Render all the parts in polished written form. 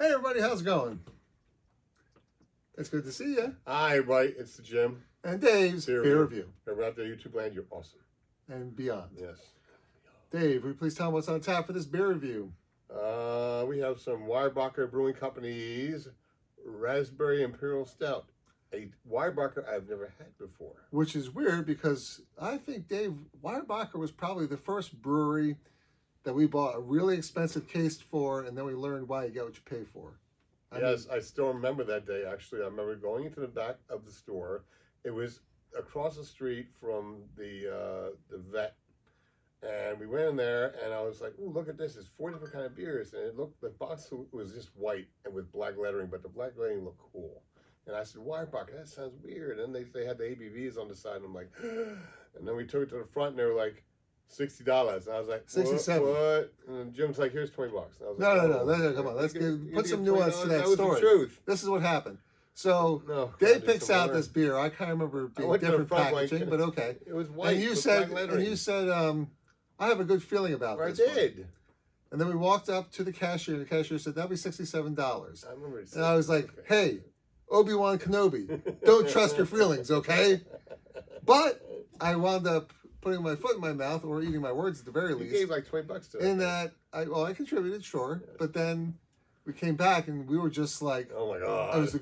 Hey everybody, how's it going? It's good to see you. Hi, right, it's the Jimm. And Dave's Beer Review. Everybody out there, YouTube land, you're awesome. And beyond. Yes. Dave, will you please tell me what's on tap for this beer review? We have some Weyerbacher Brewing Company's Raspberry Imperial Stout. A Weyerbacher I've never had before. Which is weird because I think, Dave, Weyerbacher was probably the first brewery that we bought a really expensive case for, and then we learned why you get what you pay for. I still remember that day, actually. I remember going into the back of the store. It was across the street from the vet. And we went in there, and I was like, "Ooh, look at this! It's 4 different kind of beers." And it looked, the box was just white and with black lettering, but the black lettering looked cool. And I said, "Weyerbacher, that sounds weird." And they had the ABVs on the side, and I'm like, and then we took it to the front, and they were like $60. And I was like, $67. What? And then Jim's like, "Here's $20." I was No, come on, let's put some nuance to that story. The truth. This is what happened. So Dave picks out this beer. I kind of remember it being different packaging, but okay. It was white. And you said, I have a good feeling about this. I did. One. And then we walked up to the cashier, and the cashier said, "That'll be $67. I remember it. And I was like, "Hey, Obi-Wan Kenobi, don't trust your feelings, okay?" But I wound up putting my foot in my mouth, or eating my words at the very least. You gave like $20 to it. In that, I contributed, sure. Yes. But then we came back, and we were just like, "Oh my God." It was the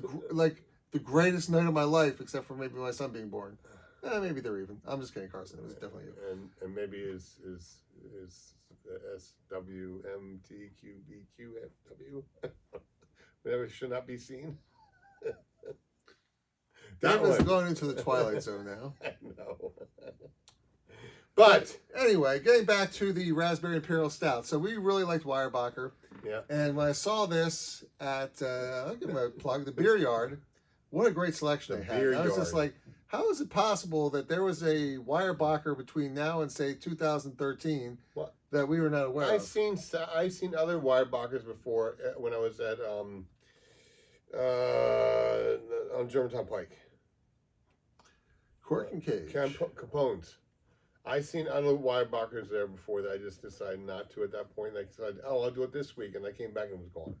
greatest night of my life, except for maybe my son being born. Maybe they're even. I'm just kidding, Carson. It was definitely you. And maybe is SWMTQBQFW. Whatever should not be seen. That was going into the Twilight Zone now. I know. But anyway, getting back to the Raspberry Imperial Stout. So we really liked Weyerbacher. Yeah. And when I saw this at, I'll give them a plug, the Beer Yard, what a great selection they had. I was just like, how is it possible that there was a Weyerbacher between now and, say, 2013 that we were not aware of? I've seen other Weyerbachers before when I was at on Germantown Pike. Cork and Cage. Capone's. I seen other Weyerbachers there before that I just decided not to at that point. I decided, I'll do it this week, and I came back and it was gone.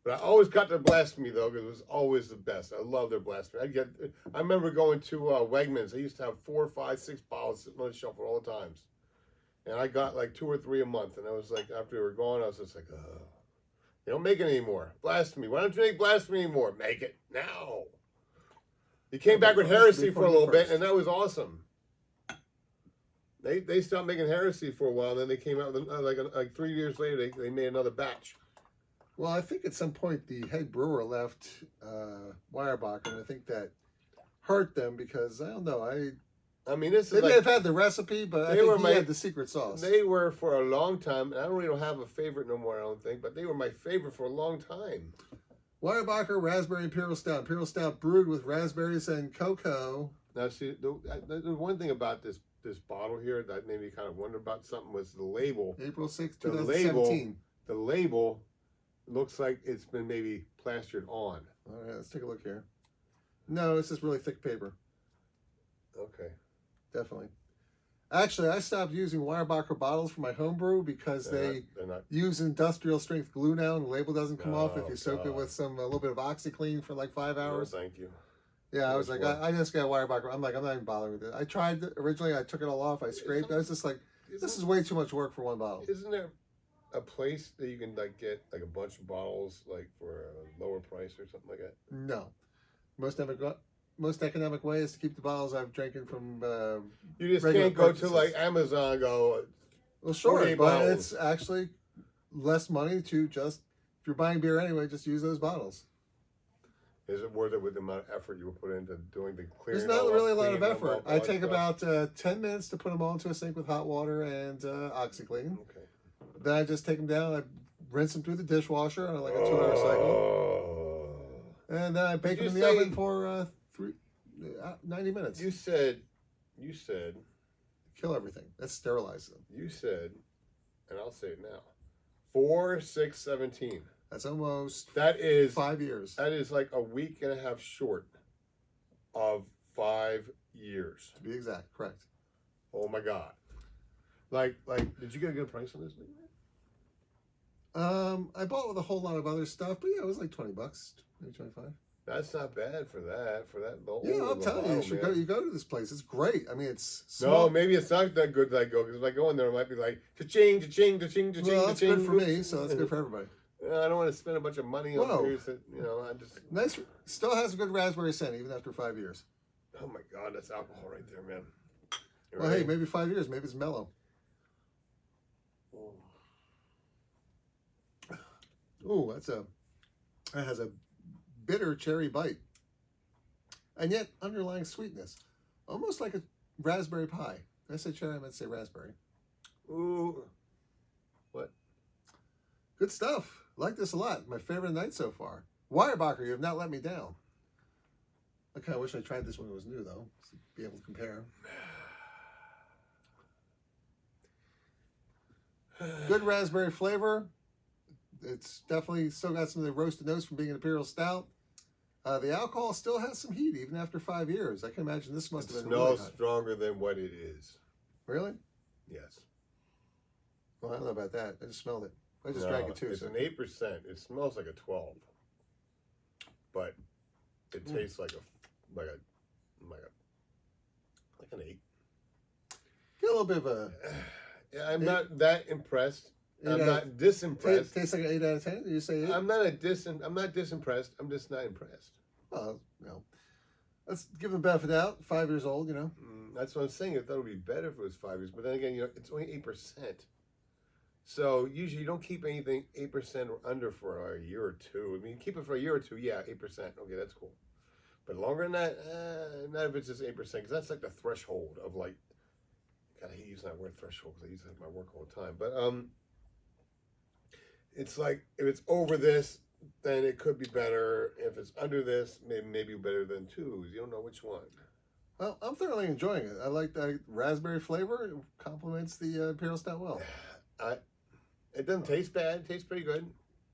But I always got their blasphemy, though, because it was always the best. I love their blasphemy. I remember going to Wegmans. They used to have 4, 5, 6 bottles sitting on the shelf at all times. And I got like 2 or 3 a month. And I was like, after they were gone, I was just like, oh. They don't make it anymore. Blasphemy. Why don't you make blasphemy anymore? Make it now. You came back with heresy for a little bit, and that was awesome. They stopped making heresy for a while, and then they came out with, like 3 years later, they made another batch. Well, I think at some point the head brewer left Weyerbacher, and I think that hurt them because, I don't know, I mean, this is they may have had the recipe, but I think he had the secret sauce. They were for a long time, and I don't have a favorite no more, I don't think, but they were my favorite for a long time. Weyerbacher Raspberry Imperial Stout. Imperial Stout brewed with raspberries and cocoa. Now, see, the one thing about this bottle here that made me kind of wonder about something was the label. April 6th, 2017. The label looks like it's been maybe plastered on. All right, let's take a look here. No, it's just really thick paper. Okay. Definitely. Actually, I stopped using Weyerbacher bottles for my homebrew because they use industrial strength glue now, and the label doesn't come off if you soak it with a little bit of OxyClean for like 5 hours. No, thank you. Yeah, I was like, I just got Weyerbacher. I'm like, I'm not even bothering with it. I tried it originally. I took it all off. I scraped. I was just like, this is way too much work for one bottle. Isn't there a place that you can like get like a bunch of bottles like for a lower price or something like that? No. Most economic way is to keep the bottles I've drinking from you just can't go to like Amazon and go, well, sure, but it's actually less money to just, if you're buying beer anyway, just use those bottles. Is it worth it with the amount of effort you will put into doing the clearing? There's not really a lot of effort. I take about 10 minutes to put them all into a sink with hot water and OxyClean. Okay. Then I just take them down, I rinse them through the dishwasher on like a 2-hour cycle. And then I bake them in the oven for 90 minutes. You said, kill everything. Let's sterilize them. You said, and I'll say it now, 4/6/17. That's almost 5 years. That is like a week and a half short of 5 years. To be exact, correct. Oh my God. Like, did you get a good price on this thing? I bought with a whole lot of other stuff, but yeah, it was like $20, maybe 25. That's not bad for that. Yeah, I'm telling you, you should go. You go to this place. It's great. I mean, it's No, small. maybe it's not that good that I go, because if I go in there, it might be like cha-ching, cha-ching, cha-ching, cha-ching, Well, that's cha-ching. good for me, so that's good for everybody. I don't want to spend a bunch of money on beers that, I just... Nice. Still has a good raspberry scent, even after 5 years. Oh, my God, that's alcohol right there, man. Well, hey, maybe 5 years. Maybe it's mellow. Ooh, that has a bitter cherry bite. And yet, underlying sweetness. Almost like a raspberry pie. Did I say cherry? I meant to say raspberry. Ooh. What? Good stuff. Like this a lot. My favorite night so far. Weyerbacher, you have not let me down. I kind of wish I tried this when it was new, though, to be able to compare. Good raspberry flavor. It's definitely still got some of the roasted notes from being an Imperial Stout. The alcohol still has some heat, even after 5 years. I can imagine this must have been really hot. Smells stronger than what it is. Really? Yes. Well, I don't know about that. I just smelled it. I just drank it too. It's an 8%. It smells like a 12, but it tastes like an 8. Get a little bit of a. Yeah, I'm not that impressed. I'm not disimpressed. Tastes like an 8 out of 10. Did you say 8? I'm not disimpressed. I'm just not impressed. Well, let's give them the benefit of the doubt. 5 years old, That's what I'm saying. I thought it would be better if it was 5 years, but then again, it's only 8%. So usually you don't keep anything 8% or under for a year or two. I mean, keep it for a year or two, yeah, 8%. Okay, that's cool. But longer than that, not if it's just 8%, because that's like the threshold of like. God, I hate using that word threshold because I use it at my work all the time. But it's like if it's over this, then it could be better. If it's under this, maybe better than 2s. You don't know which one. Well, I'm thoroughly enjoying it. I like the raspberry flavor. It complements the Imperial Stout well. It doesn't taste bad. It tastes pretty good.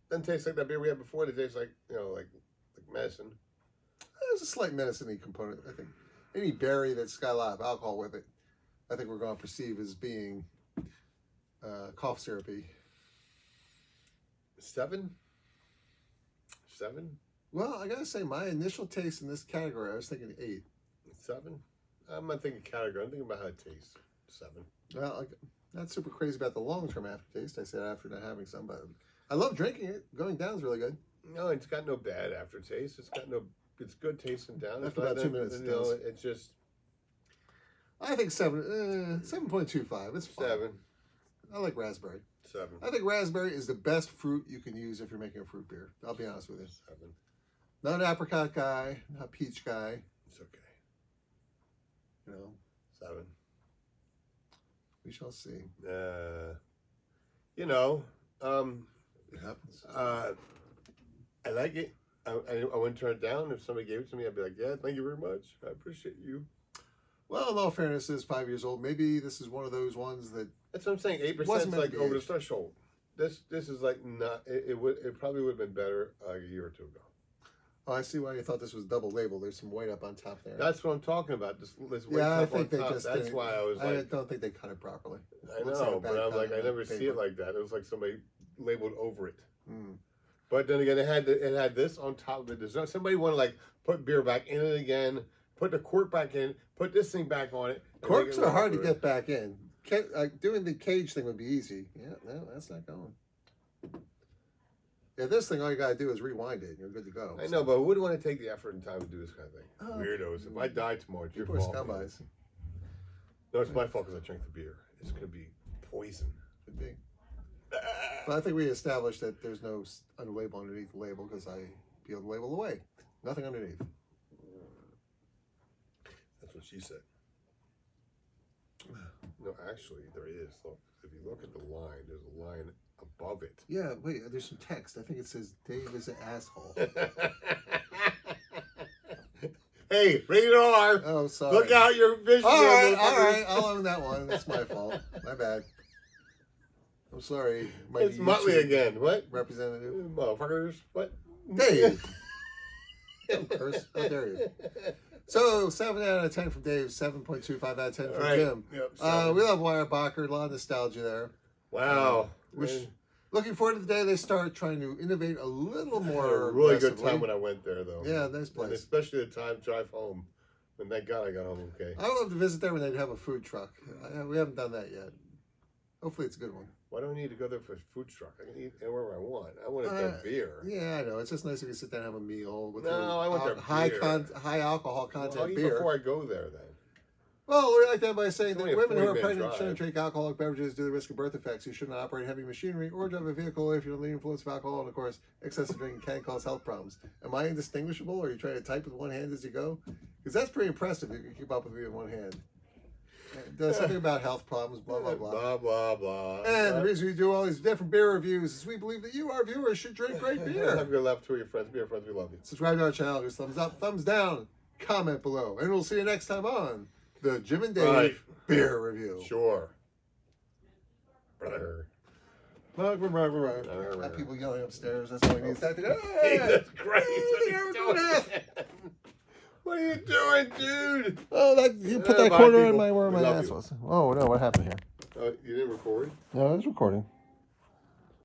Doesn't taste like that beer we had before. It tastes like like medicine. There's a slight medicine-y component. I think any berry that's got a lot of alcohol with it, I think we're going to perceive as being cough syrupy. 7? 7? Well, I gotta say, my initial taste in this category, I was thinking 8. 7? I'm not thinking category. I'm thinking about how it tastes. 7. Well, not super crazy about the long-term aftertaste. I said after not having some, but I love drinking it. Going down is really good. No, it's got no bad aftertaste. It's good tasting down. After about 2 minutes, it's just. I think 7.25. It's fine. 7. I like raspberry. 7. I think raspberry is the best fruit you can use if you're making a fruit beer. I'll be honest with you. 7. Not an apricot guy, not a peach guy. It's okay. 7. We shall see. It happens. I like it. I wouldn't turn it down. If somebody gave it to me, I'd be like, yeah, thank you very much. I appreciate you. Well, in all fairness, it's 5 years old. Maybe this is one of those ones that. That's what I'm saying. 8% is like over the threshold. This is like not. It probably would have been better a year or 2 ago. Oh, I see why you thought this was double labeled. There's some white up on top there. That's what I'm talking about. This white I top think on they top. just. That's why I was like. I don't think they cut it properly. I know, but I'm like, I never see it like that. It was like somebody labeled over it. But then again, it had this on top of it. There's somebody want to like put beer back in it again, put the cork back in, put this thing back on it. Corks are hard to get back in. Doing the cage thing would be easy. Yeah, no, that's not going. Yeah, this thing, all you got to do is rewind it and you're good to go. I know, but who would want to take the effort and time to do this kind of thing? Weirdos. If I die tomorrow, it's your fault. Scumbags. No, it's my fault because I drank the beer. It's going to be poison. Could be. But I think we established that there's no label underneath the label because I peeled the label away. Nothing underneath. That's what she said. No, actually, there is. Look, if you look at the line, there's a line above it. Yeah, wait, there's some text. I think it says, Dave is an asshole. Hey, rated R. Oh, sorry. Look out your vision. All right. I'll own that one. That's my fault. My bad. I'm sorry. It's Muttley again. What? Representative. Motherfuckers. What? Dave. Don't curse. How dare you? So, 7 out of 10 from Dave, 7.25 out of 10 from Jimm. Yep, we love Weyerbacher. A lot of nostalgia there. Wow. Looking forward to the day they start trying to innovate a little I had more. a really good aggressively. time when I went there, though. Yeah, nice And place. especially the time drive home. And thank God I got home okay. I would love to visit there when they'd have a food truck. We haven't done that yet. Hopefully, it's a good one. Why do I need to go there for a food truck? I can eat anywhere I want. I want that beer. Yeah, I know. It's just nice if you sit down and have a meal with I want that beer. high alcohol content Well, I'll eat beer. before I go there, then. Well, we like that by saying It's that only a women who are 40-minute pregnant drive. shouldn't drink alcoholic beverages due to the risk of birth defects. You shouldn't operate heavy machinery or drive a vehicle if you're under the influence of alcohol. And of course, excessive drinking can cause health problems. Am I indistinguishable, or are you trying to type with one hand as you go? Because that's pretty impressive if you can keep up with me with one hand. There's something about health problems, blah, blah, blah. Blah, blah, blah. And the reason we do all these different beer reviews is we believe that you, our viewers, should drink great beer. Have your love to your friends. Be your friends. We love you. Subscribe to our channel. Give us thumbs up, thumbs down, comment below. And we'll see you next time on the Jim and Dave Beer Review. Sure. Got people yelling upstairs. That's all we need. Jesus Christ. What are you doing, dude? Oh, you put that quarter in where my ass was. Oh, no, what happened here? You didn't record? No, I was recording.